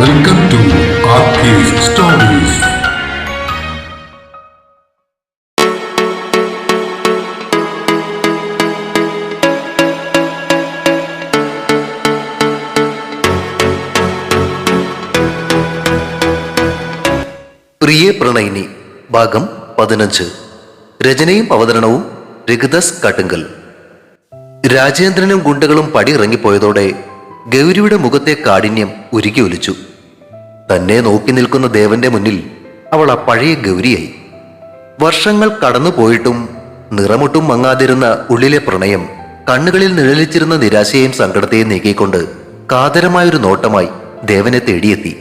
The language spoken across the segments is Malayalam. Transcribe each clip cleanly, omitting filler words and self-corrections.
Welcome to Arcade Stories. പ്രിയ പ്രണയിനി ഭാഗം 15. രചനയും അവതരണവും രഘുദാസ് കാട്ടുങ്കൽ. രാജേന്ദ്രനും ഗുണ്ടകളും പടി ഇറങ്ങിപ്പോയതോടെ ഗൗരിയുടെ മുഖത്തെ കാഠിന്യം ഉരുകി ഒലിച്ചു. തന്നെ നോക്കി നിൽക്കുന്ന ദേവന്റെ മുന്നിൽ അവൾ ആ പഴയ ഗൗരിയായി. വർഷങ്ങൾ കടന്നു പോയിട്ടും നിറമൊട്ടും മങ്ങാതിരുന്ന ഉള്ളിലെ പ്രണയം കണ്ണുകളിൽ നിഴലിച്ചിരുന്ന നിരാശയെയും സങ്കടത്തെയും നീക്കിക്കൊണ്ട് കാതരമായൊരു നോട്ടമായി ദേവനെ തേടിയെത്തി.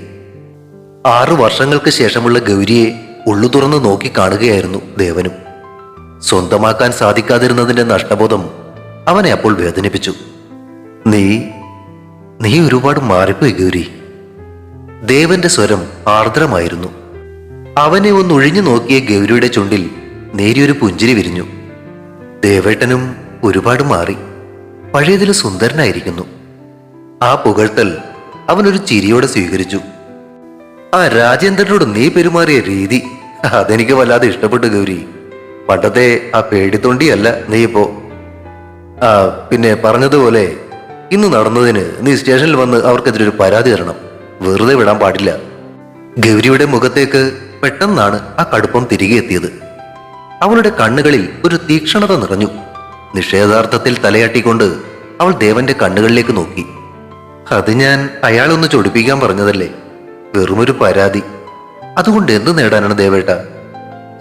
6 വർഷങ്ങൾക്ക് ശേഷമുള്ള ഗൗരിയെ ഉള്ളു തുറന്ന് നോക്കി കാണുകയായിരുന്നു ദേവനും. സ്വന്തമാക്കാൻ സാധിക്കാതിരുന്നതിന്റെ നഷ്ടബോധം അവനെ അപ്പോൾ വേദനിപ്പിച്ചു. നീ ഒരുപാട് മാറിപ്പോയി ഗൗരി. ദേവന്റെ സ്വരം ആർദ്രമായിരുന്നു. അവനെ ഒന്ന് ഒഴിഞ്ഞു നോക്കിയ ഗൗരിയുടെ ചുണ്ടിൽ നേരിയൊരു പുഞ്ചിരി വിരിഞ്ഞു. ദേവേട്ടനും ഒരുപാട് മാറി, പഴയതിൽ സുന്ദരനായിരിക്കുന്നു. ആ പുകഴ്ത്തൽ അവനൊരു ചിരിയോടെ സ്വീകരിച്ചു. ആ രാജേന്ദ്രനോട് നീ പെരുമാറിയ രീതി അതെനിക്ക് വല്ലാതെ ഇഷ്ടപ്പെട്ടു ഗൗരി. പണ്ടത്തെ ആ പേടിത്തൊണ്ടിയല്ല നീ ഇപ്പോ. പിന്നെ പറഞ്ഞതുപോലെ ഇന്ന് നടന്നതിന് നീ സ്റ്റേഷനിൽ വന്ന് അവർക്കെതിരെ ഒരു പരാതി തരണം. വെറുതെ വിടാൻ പാടില്ല. ഗൗരിയുടെ മുഖത്തേക്ക് പെട്ടെന്നാണ് ആ കടുപ്പം തിരികെ എത്തിയത്. അവളുടെ കണ്ണുകളിൽ ഒരു തീക്ഷണത നിറഞ്ഞു. നിഷേധാർത്ഥത്തിൽ തലയാട്ടിക്കൊണ്ട് അവൾ ദേവന്റെ കണ്ണുകളിലേക്ക് നോക്കി. അത് ഞാൻ അയാളൊന്ന് ചൊടിപ്പിക്കാൻ പറഞ്ഞതല്ലേ, വെറുമൊരു പരാതി. അതുകൊണ്ട് എന്ത് നേടാനാണ് ദേവേട്ട?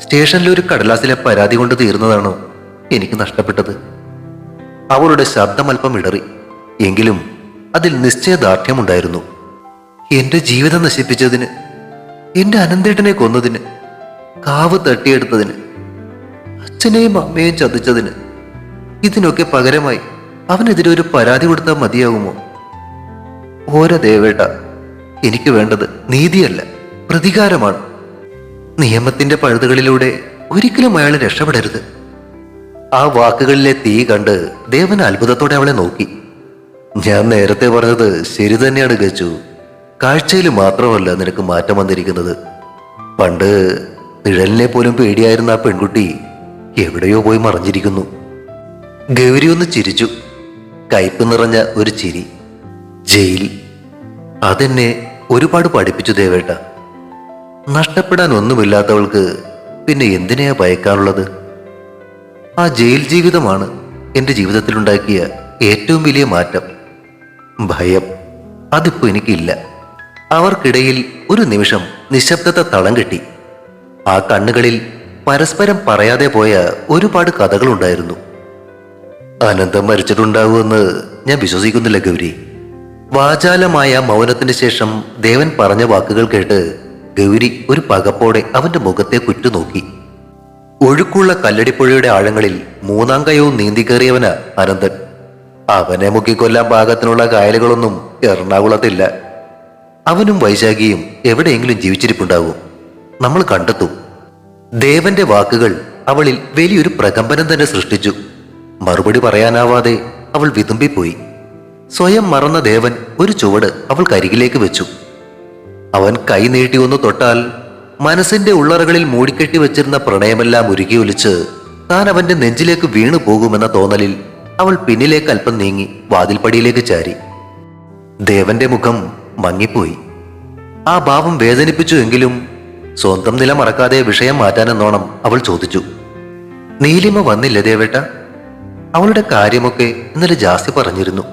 സ്റ്റേഷനിൽ ഒരു കടലാസിലെ പരാതി കൊണ്ട് തീർന്നതാണോ എനിക്ക് നഷ്ടപ്പെട്ടത്? അവളുടെ ശബ്ദം അല്പം ഇടറി, എങ്കിലും അതിൽ നിശ്ചയദാർഢ്യമുണ്ടായിരുന്നു. എന്റെ ജീവിതം നശിപ്പിച്ചതിന്, എന്റെ അനന്തേട്ടനെ കൊന്നതിന്, കാവ് തട്ടിയെടുത്തതിന്, അച്ഛനെയും അമ്മയെയും ചതിച്ചതിന്, ഇതിനൊക്കെ പകരമായി അവനെതിരെ ഒരു പരാതി കൊടുത്താൽ മതിയാകുമോ? ഓരോ ദേവേട്ട, എനിക്ക് വേണ്ടത് നീതിയല്ല, പ്രതികാരമാണ്. നിയമത്തിന്റെ പഴുതുകളിലൂടെ ഒരിക്കലും അയാൾ രക്ഷപ്പെടരുത്. ആ വാക്കുകളിലെ തീ കണ്ട് ദേവൻ അത്ഭുതത്തോടെ അവളെ നോക്കി. ഞാൻ നേരത്തെ പറഞ്ഞത് ശരി തന്നെയാണ് ഗച്ചു. കാഴ്ചയിൽ മാത്രമല്ല നിനക്ക് മാറ്റം വന്നിരിക്കുന്നത്. പണ്ട് നിഴലിനെ പോലും പേടിയായിരുന്ന ആ പെൺകുട്ടി എവിടെയോ പോയി മറഞ്ഞിരിക്കുന്നു. ഗൗരി ഒന്ന് ചിരിച്ചു, കയ്പ് നിറഞ്ഞ ഒരു ചിരി. ജയിൽ, അതെന്നെ ഒരുപാട് പഠിപ്പിച്ചു ദേവേട്ട. നഷ്ടപ്പെടാൻ ഒന്നുമില്ലാത്തവൾക്ക് പിന്നെ എന്തിനെയാ ഭയക്കാറുള്ളത്? ആ ജയിൽ ജീവിതമാണ് എൻ്റെ ജീവിതത്തിലുണ്ടാക്കിയ ഏറ്റവും വലിയ മാറ്റം. ഭയം അതിപ്പോ എനിക്കില്ല. അവർക്കിടയിൽ ഒരു നിമിഷം നിശബ്ദത തളം കെട്ടി. ആ കണ്ണുകളിൽ പരസ്പരം പറയാതെ പോയ ഒരുപാട് കഥകളുണ്ടായിരുന്നു. അനന്തം മരിച്ചിട്ടുണ്ടാവുമെന്ന് ഞാൻ വിശ്വസിക്കുന്നില്ല ഗൗരി. വാചാലമായ മൗനത്തിന് ശേഷം ദേവൻ പറഞ്ഞ വാക്കുകൾ കേട്ട് ഗൗരി ഒരു പകപ്പോടെ അവന്റെ മുഖത്തെ കുറ്റുനോക്കി. ഒഴുക്കുള്ള കല്ലടിപ്പുഴയുടെ ആഴങ്ങളിൽ 3ാം കയവും നീന്തിക്കേറിയവനാ അനന്തൻ. അവനെ മുക്കിക്കൊല്ലാൻ പാകത്തിനുള്ള കായലുകളൊന്നും എറണാകുളത്തില്ല. അവനും വൈശാഖിയും എവിടെയെങ്കിലും ജീവിച്ചിരിപ്പുണ്ടാവും. നമ്മൾ കണ്ടെത്തും. ദേവന്റെ വാക്കുകൾ അവളിൽ വലിയൊരു പ്രകമ്പനം തന്നെ സൃഷ്ടിച്ചു. മറുപടി പറയാനാവാതെ അവൾ വിതുമ്പിപ്പോയി. സ്വയം മറന്ന ദേവൻ ഒരു ചുവട് അവൾക്കരികിലേക്ക് വെച്ചു. അവൻ കൈ നീട്ടി ഒന്ന് തൊട്ടാൽ മനസ്സിന്റെ ഉള്ളറകളിൽ മൂടിക്കെട്ടി വെച്ചിരുന്ന പ്രണയമെല്ലാം ഉരുകി ഒലിച്ച് താൻ അവന്റെ നെഞ്ചിലേക്ക് വീണു പോകുമെന്ന തോന്നലിൽ അവൾ പിന്നിലേക്ക് അല്പം നീങ്ങി വാതിൽപ്പടിയിലേക്ക് ചാരി. ദേവന്റെ മുഖം മങ്ങിപ്പോയി. ആ ഭാവം വേദനിപ്പിച്ചു എങ്കിലും സ്വന്തം നില മറക്കാതെ വിഷയം മാറ്റാനെന്നോണം അവൾ ചോദിച്ചു, നീലിമ വന്നില്ല ദേവേട്ട? അവളുടെ കാര്യമൊക്കെ ഇന്നലെ ജാസ്തി പറഞ്ഞിരുന്നു.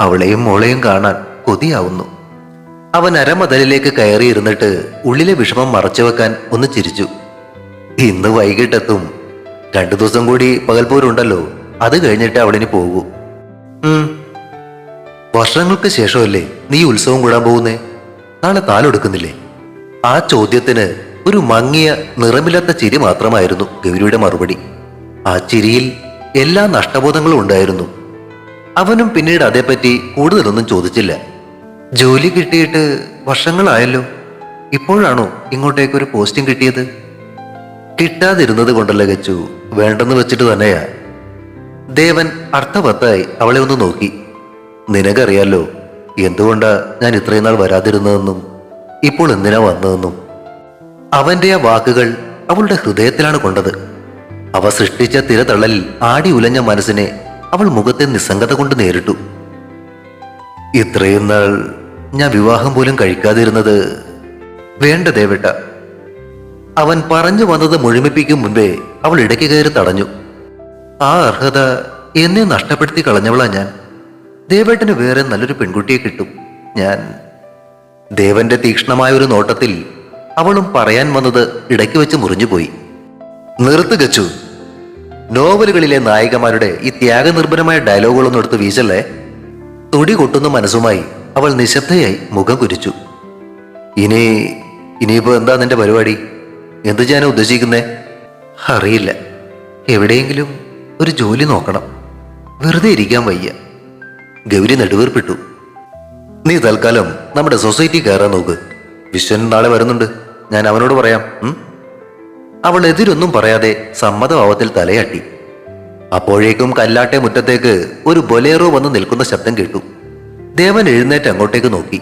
അവളെയും മോളെയും കാണാൻ കൊതിയാവുന്നു. അവൻ അരമതലിലേക്ക് കയറിയിരുന്നിട്ട് ഉള്ളിലെ വിഷമം മറച്ചുവെക്കാൻ ഒന്ന് ചിരിച്ചു. ഇന്ന് വൈകിട്ടെത്തും. 2 ദിവസം കൂടി പകൽപോരുണ്ടല്ലോ, അത് കഴിഞ്ഞിട്ട് അവളിന് പോകൂ. വർഷങ്ങൾക്ക് ശേഷമല്ലേ നീ ഉത്സവം കൂടാൻ പോകുന്നേ? നാളെ താലൊടുക്കുന്നില്ലേ? ആ ചോദ്യത്തിന് ഒരു മങ്ങിയ നിറമില്ലാത്ത ചിരി മാത്രമായിരുന്നു ഗൗരിയുടെ മറുപടി. ആ ചിരിയിൽ എല്ലാ നഷ്ടബോധങ്ങളും ഉണ്ടായിരുന്നു. അവനും പിന്നീട് അതേപ്പറ്റി കൂടുതലൊന്നും ചോദിച്ചില്ല. ജോലി കിട്ടിയിട്ട് വർഷങ്ങളായല്ലോ, ഇപ്പോഴാണോ ഇങ്ങോട്ടേക്കൊരു പോസ്റ്റിംഗ് കിട്ടിയത്? കിട്ടാതിരുന്നത് കൊണ്ടല്ല ഗച്ചു, വേണ്ടെന്ന് വെച്ചിട്ട് തന്നെയാ. ദേവൻ അർത്ഥവത്തായി അവളെ ഒന്ന് നോക്കി. നിനക്കറിയാലോ, എന്തുകൊണ്ടാ ഞാൻ ഇത്രയും നാൾ വരാതിരുന്നതെന്നും ഇപ്പോൾ എന്തിനാ വന്നതെന്നും. അവന്റെ ആ വാക്കുകൾ അവളുടെ ഹൃദയത്തിലാണ് കൊണ്ടത്. അവ സൃഷ്ടിച്ച തിരതള്ളലിൽ ആടി ഉലഞ്ഞ മനസ്സിനെ അവൾ മുഖത്തെ നിസ്സംഗത കൊണ്ട് നേരിട്ടു. ഇത്രയും നാൾ ഞാൻ വിവാഹം പോലും കഴിക്കാതിരുന്നത് വേണ്ട ദേവേട്ട. അവൻ പറഞ്ഞു വന്നത് മുഴുമിപ്പിക്കും മുൻപേ അവൾ ഇടയ്ക്ക് കയറി തടഞ്ഞു. ആ അർഹത എന്നെ നഷ്ടപ്പെടുത്തി കളഞ്ഞവളാ ഞാൻ. ദേവേട്ടന് വേറെ നല്ലൊരു പെൺകുട്ടിയെ കിട്ടും. ഞാൻ ദേവന്റെ തീക്ഷ്ണമായ ഒരു നോട്ടത്തിൽ അവളും പറയാൻ വന്നത് ഇടയ്ക്ക് വെച്ച് മുറിഞ്ഞുപോയി. നിർത്തുകച്ചു. നോവലുകളിലെ നായികമാരുടെ ഈ ത്യാഗനിർഭരമായ ഡയലോഗുകളൊന്നും എടുത്ത് വീശല്ലേ. തുടി കൊട്ടുന്ന മനസ്സുമായി അവൾ നിശബ്ദയായി മുഖം കുരിച്ചു. ഇനിയിപ്പോ എന്താ നിന്റെ പരിപാടി? എന്തു ചെയ്യാനാ ഉദ്ദേശിക്കുന്നേ? അറിയില്ല. എവിടെയെങ്കിലും ഒരു ജോലി നോക്കണം. വെറുതെ ഇരിക്കാൻ വയ്യ. ഗൗരി നെടുവീർപ്പിട്ടു. നീ തൽക്കാലം നമ്മുടെ സൊസൈറ്റി കയറാൻ നോക്ക്. വിശ്വൻ നാളെ വരുന്നുണ്ട്. ഞാൻ അവനോട് പറയാം. അവൾ എതിരൊന്നും പറയാതെ സമ്മതഭാവത്തിൽ തലയാട്ടി. അപ്പോഴേക്കും കല്ലാട്ടെ മുറ്റത്തേക്ക് ഒരു ബൊലേറോ വന്ന് നിൽക്കുന്ന ശബ്ദം കേട്ടു. ദേവൻ എഴുന്നേറ്റ് അങ്ങോട്ടേക്ക് നോക്കി.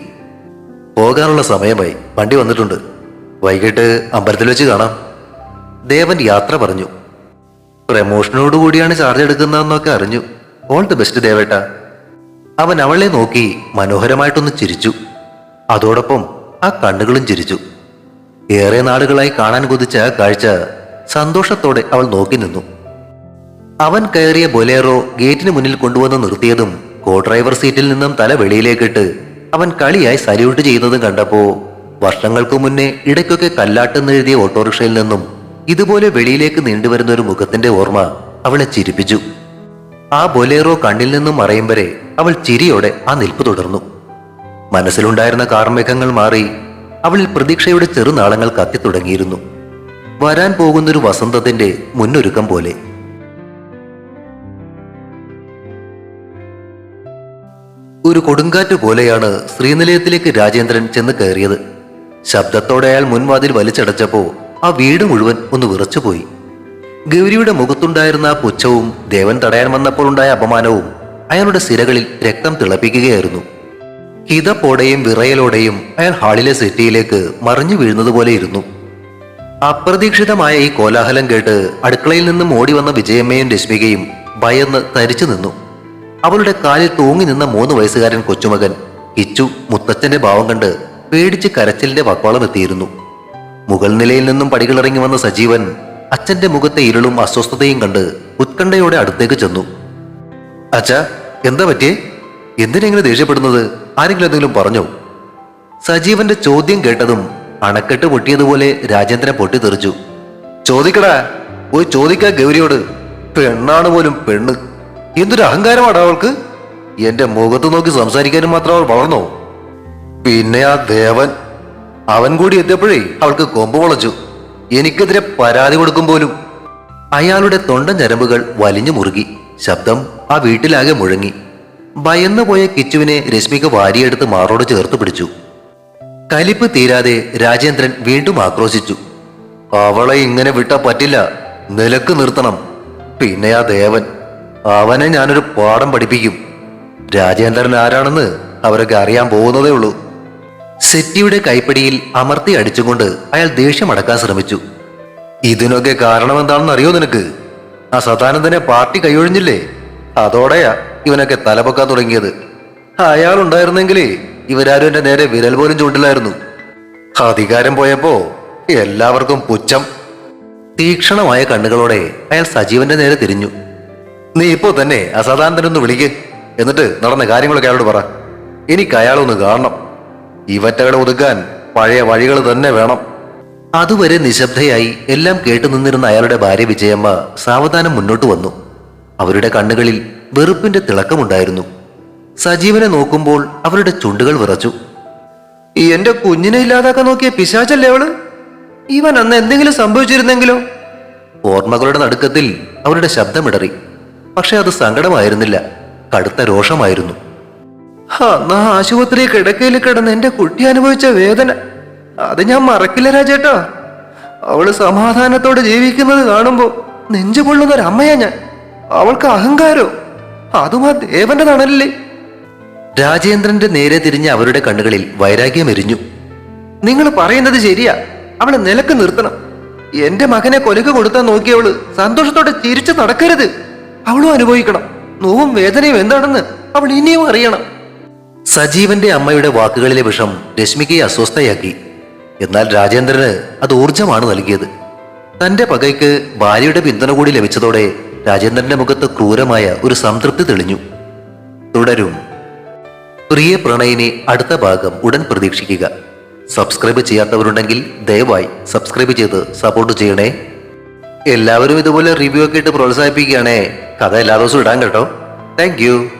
പോകാനുള്ള സമയമായി. വണ്ടി വന്നിട്ടുണ്ട്. വൈകിട്ട് അമ്പലത്തിൽ വെച്ച് കാണാം. ദേവൻ യാത്ര പറഞ്ഞു. പ്രമോഷനോടുകൂടിയാണ് ചാർജ് എടുക്കുന്നതെന്നൊക്കെ അറിഞ്ഞു. ഓൾ ദി ബെസ്റ്റ് ദേവേട്ട. അവൻ അവളെ നോക്കി മനോഹരമായിട്ടൊന്ന് ചിരിച്ചു. അതോടൊപ്പം ആ കണ്ണുകളും ചിരിച്ചു. ഏറെ നാളുകളായി കാണാൻ കൊതിച്ച ആ കാഴ്ച സന്തോഷത്തോടെ അവൾ നോക്കി നിന്നു. അവൻ കയറിയ ബൊലേറോ ഗേറ്റിന് മുന്നിൽ കൊണ്ടുവന്ന് നിർത്തിയതും കോ ഡ്രൈവർ സീറ്റിൽ നിന്നും തല വെളിയിലേക്കിട്ട് അവൻ കളിയായി സല്യൂട്ട് ചെയ്യുന്നതും കണ്ടപ്പോ വർഷങ്ങൾക്ക് മുന്നേ ഇടയ്ക്കൊക്കെ കല്ലാട്ടെന്നെഴുതിയ ഓട്ടോറിക്ഷയിൽ നിന്നും ഇതുപോലെ വെളിയിലേക്ക് നീണ്ടുവരുന്ന ഒരു മുഖത്തിന്റെ ഓർമ്മ അവളെ ചിരിപ്പിച്ചു. ആ ബൊലേറോ കണ്ണിൽ നിന്നും മറയും വരെ അവൾ ചിരിയോടെ ആ നിൽപ്പ് തുടർന്നു. മനസ്സിലുണ്ടായിരുന്ന കാർമേഘങ്ങൾ മാറി അവളിൽ പ്രതീക്ഷയുടെ ചെറുനാളങ്ങൾ കത്തിത്തുടങ്ങിയിരുന്നു. വരാൻ പോകുന്നൊരു വസന്തത്തിന്റെ മുന്നൊരുക്കം പോലെ. ഒരു കൊടുങ്കാറ്റ് പോലെയാണ് ശ്രീനിലയത്തിലേക്ക് രാജേന്ദ്രൻ ചെന്ന് കയറിയത്. ശബ്ദത്തോടെ അയാൾ മുൻവാതിൽ വലിച്ചടച്ചപ്പോ ആ വീട് മുഴുവൻ ഒന്ന് വിറച്ചുപോയി. ഗൗരിയുടെ മുഖത്തുണ്ടായിരുന്ന ആ പുച്ഛവും ദേവൻ തടയാൻ വന്നപ്പോൾ ഉണ്ടായ അപമാനവും അയാളുടെ സിരകളിൽ രക്തം തിളപ്പിക്കുകയായിരുന്നു. ഹിതപ്പോടെയും വിറയലോടെയും അയാൾ ഹാളിലെ സെറ്റിയിലേക്ക് മറിഞ്ഞു വീഴുന്നതുപോലെ ഇരുന്നു. അപ്രതീക്ഷിതമായ ഈ കോലാഹലം കേട്ട് അടുക്കളയിൽ നിന്നും ഓടി വന്ന വിജയമ്മയും രശ്മികയും ഭയന്ന് തരിച്ചു നിന്നു. അവളുടെ കാലിൽ തൂങ്ങി നിന്ന 3 വയസ്സുകാരൻ കൊച്ചുമകൻ കിച്ചു മുത്തച്ഛന്റെ ഭാവം കണ്ട് പേടിച്ച് കരച്ചിലിന്റെ വക്കോളം എത്തിയിരുന്നു. മുകൾ നിലയിൽ നിന്നും പടികളിറങ്ങി വന്ന സജീവൻ അച്ഛന്റെ മുഖത്തെ ഇരുളും അസ്വസ്ഥതയും കണ്ട് ഉത്കണ്ഠയോടെ അടുത്തേക്ക് ചെന്നു. അച്ഛാ, എന്താ പറ്റിയേ? എന്തിനെങ്ങനെ ദേഷ്യപ്പെടുന്നത്? ആരെങ്കിലും എന്തെങ്കിലും പറഞ്ഞോ? സജീവന്റെ ചോദ്യം കേട്ടതും അണക്കെട്ട് പൊട്ടിയതുപോലെ രാജേന്ദ്രൻ പൊട്ടിത്തെറിച്ചു. ചോദിക്കടാ, പോയി ചോദിക്കാ ഗൗരിയോട്. പെണ്ണാണ് പോലും പെണ്ണ്. എന്തൊരു അഹങ്കാരമാണ് അവൾക്ക്. എന്റെ മുഖത്ത് നോക്കി സംസാരിക്കാനും മാത്രം അവൾ വളർന്നോ? പിന്നെ ആ ദേവൻ, അവൻ കൂടി എത്തിയപ്പോഴേ അവൾക്ക് കൊമ്പ് മുളച്ചു. എനിക്കെതിരെ പരാതി കൊടുക്കും പോലും. അയാളുടെ തൊണ്ടൻ ഞരമ്പുകൾ വലിഞ്ഞു മുറുകി. ശബ്ദം ആ വീട്ടിലാകെ മുഴങ്ങി. ഭയന്നു പോയ കിച്ചുവിനെ രശ്മിക വാരിയെടുത്ത് മാറോട് ചേർത്ത് പിടിച്ചു. കലിപ്പ് തീരാതെ രാജേന്ദ്രൻ വീണ്ടും ആക്രോശിച്ചു. അവളെ ഇങ്ങനെ വിട്ടാ പറ്റില്ല. നിലക്ക് നിർത്തണം. പിന്നെ ആ ദേവൻ, അവനെ ഞാനൊരു പാഠം പഠിപ്പിക്കും. രാജേന്ദ്രൻ ആരാണെന്ന് അവരൊക്കെ അറിയാൻ പോകുന്നതേ ഉള്ളൂ. സെറ്റിയുടെ കൈപ്പിടിയിൽ അമർത്തി അടിച്ചുകൊണ്ട് അയാൾ ദേഷ്യമടക്കാൻ ശ്രമിച്ചു. ഇതിനൊക്കെ കാരണം എന്താണെന്ന് അറിയോ നിനക്ക്? ആ സദാനന്ദനെ പാർട്ടി കൈയൊഴിഞ്ഞില്ലേ? അതോടെയാ ഇവനൊക്കെ തലപൊക്കാൻ തുടങ്ങിയത്. അയാൾ ഉണ്ടായിരുന്നെങ്കിലേ ഇവരാരും എന്റെ നേരെ വിരൽ പോലും ചൂണ്ടില്ലായിരുന്നു. അധികാരം പോയപ്പോ എല്ലാവർക്കും പുച്ഛം. തീക്ഷണമായ കണ്ണുകളോടെ അയാൾ സജീവന്റെ നേരെ തിരിഞ്ഞു. നീ ഇപ്പോ തന്നെ ആ സദാനന്ദനൊന്ന് വിളിക്ക്. എന്നിട്ട് നടന്ന കാര്യങ്ങളൊക്കെ അയാളോട് പറ. എനിക്ക് അയാളൊന്ന് കാണണം. ഇവറ്റകളെ ഒതുക്കാൻ പഴയ വഴികൾ തന്നെ വേണം. അതുവരെ നിശബ്ദയായി എല്ലാം കേട്ടു നിന്നിരുന്ന അയാളുടെ ഭാര്യ വിജയമ്മ സാവധാനം മുന്നോട്ട് വന്നു. അവരുടെ കണ്ണുകളിൽ വെറുപ്പിന്റെ തിളക്കമുണ്ടായിരുന്നു. സജീവനെ നോക്കുമ്പോൾ അവരുടെ ചുണ്ടുകൾ വിറച്ചു. എന്റെ കുഞ്ഞിനെ ഇല്ലാതാക്കാൻ നോക്കിയ പിശാചല്ലേ അവള്? ഇവൻ അന്ന് എന്തെങ്കിലും സംഭവിച്ചിരുന്നെങ്കിലോ? ഓർമ്മകളുടെ നടുക്കത്തിൽ അവരുടെ ശബ്ദമിടറി. പക്ഷെ അത് സങ്കടമായിരുന്നില്ല, കടുത്ത രോഷമായിരുന്നു. അന്ന് ആശുപത്രി കിടക്കയിൽ കിടന്ന് എന്റെ കുട്ടി അനുഭവിച്ച വേദന അത് ഞാൻ മറക്കില്ല രാജേട്ടാ. അവള് സമാധാനത്തോടെ ജീവിക്കുന്നത് കാണുമ്പോ നെഞ്ചു പൊള്ളുന്നൊരമ്മയാ ഞാൻ. അവൾക്ക് അഹങ്കാരോ? അതും ആ ദേവന്റെ തണലില്ലേ? രാജേന്ദ്രന്റെ നേരെ തിരിഞ്ഞ അവരുടെ കണ്ണുകളിൽ വൈരാഗ്യം എരിഞ്ഞു. നിങ്ങൾ പറയുന്നത് ശരിയാ, അവളെ നിലക്ക് നിർത്തണം. എന്റെ മകനെ കൊലക്ക് കൊടുത്താൻ നോക്കിയവള് സന്തോഷത്തോടെ ചിരിച്ചു നടക്കരുത്. അവളും അനുഭവിക്കണം. നോവും വേദനയും എന്താണെന്ന് അവൾ ഇനിയും അറിയണം. സജീവന്റെ അമ്മയുടെ വാക്കുകളിലെ വിഷം രശ്മികയെ അസ്വസ്ഥയാക്കി. എന്നാൽ രാജേന്ദ്രന് അത് ഊർജമാണ് നൽകിയത്. തന്റെ പകയ്ക്ക് ഭാര്യയുടെ പിന്തുണ കൂടി ലഭിച്ചതോടെ രാജേന്ദ്രന്റെ മുഖത്ത് ക്രൂരമായ ഒരു സംതൃപ്തി തെളിഞ്ഞു. തുടരും. പ്രിയ പ്രണയിനി അടുത്ത ഭാഗം ഉടൻ പ്രതീക്ഷിക്കുക. സബ്സ്ക്രൈബ് ചെയ്യാത്തവരുണ്ടെങ്കിൽ ദയവായി സബ്സ്ക്രൈബ് ചെയ്ത് സപ്പോർട്ട് ചെയ്യണേ. എല്ലാവരും ഇതുപോലെ റിവ്യൂ ഒക്കെ ഇട്ട് പ്രോത്സാഹിപ്പിക്കുകയാണേ. കഥ എല്ലാ ദിവസവും ഇടാൻ കേട്ടോ. താങ്ക്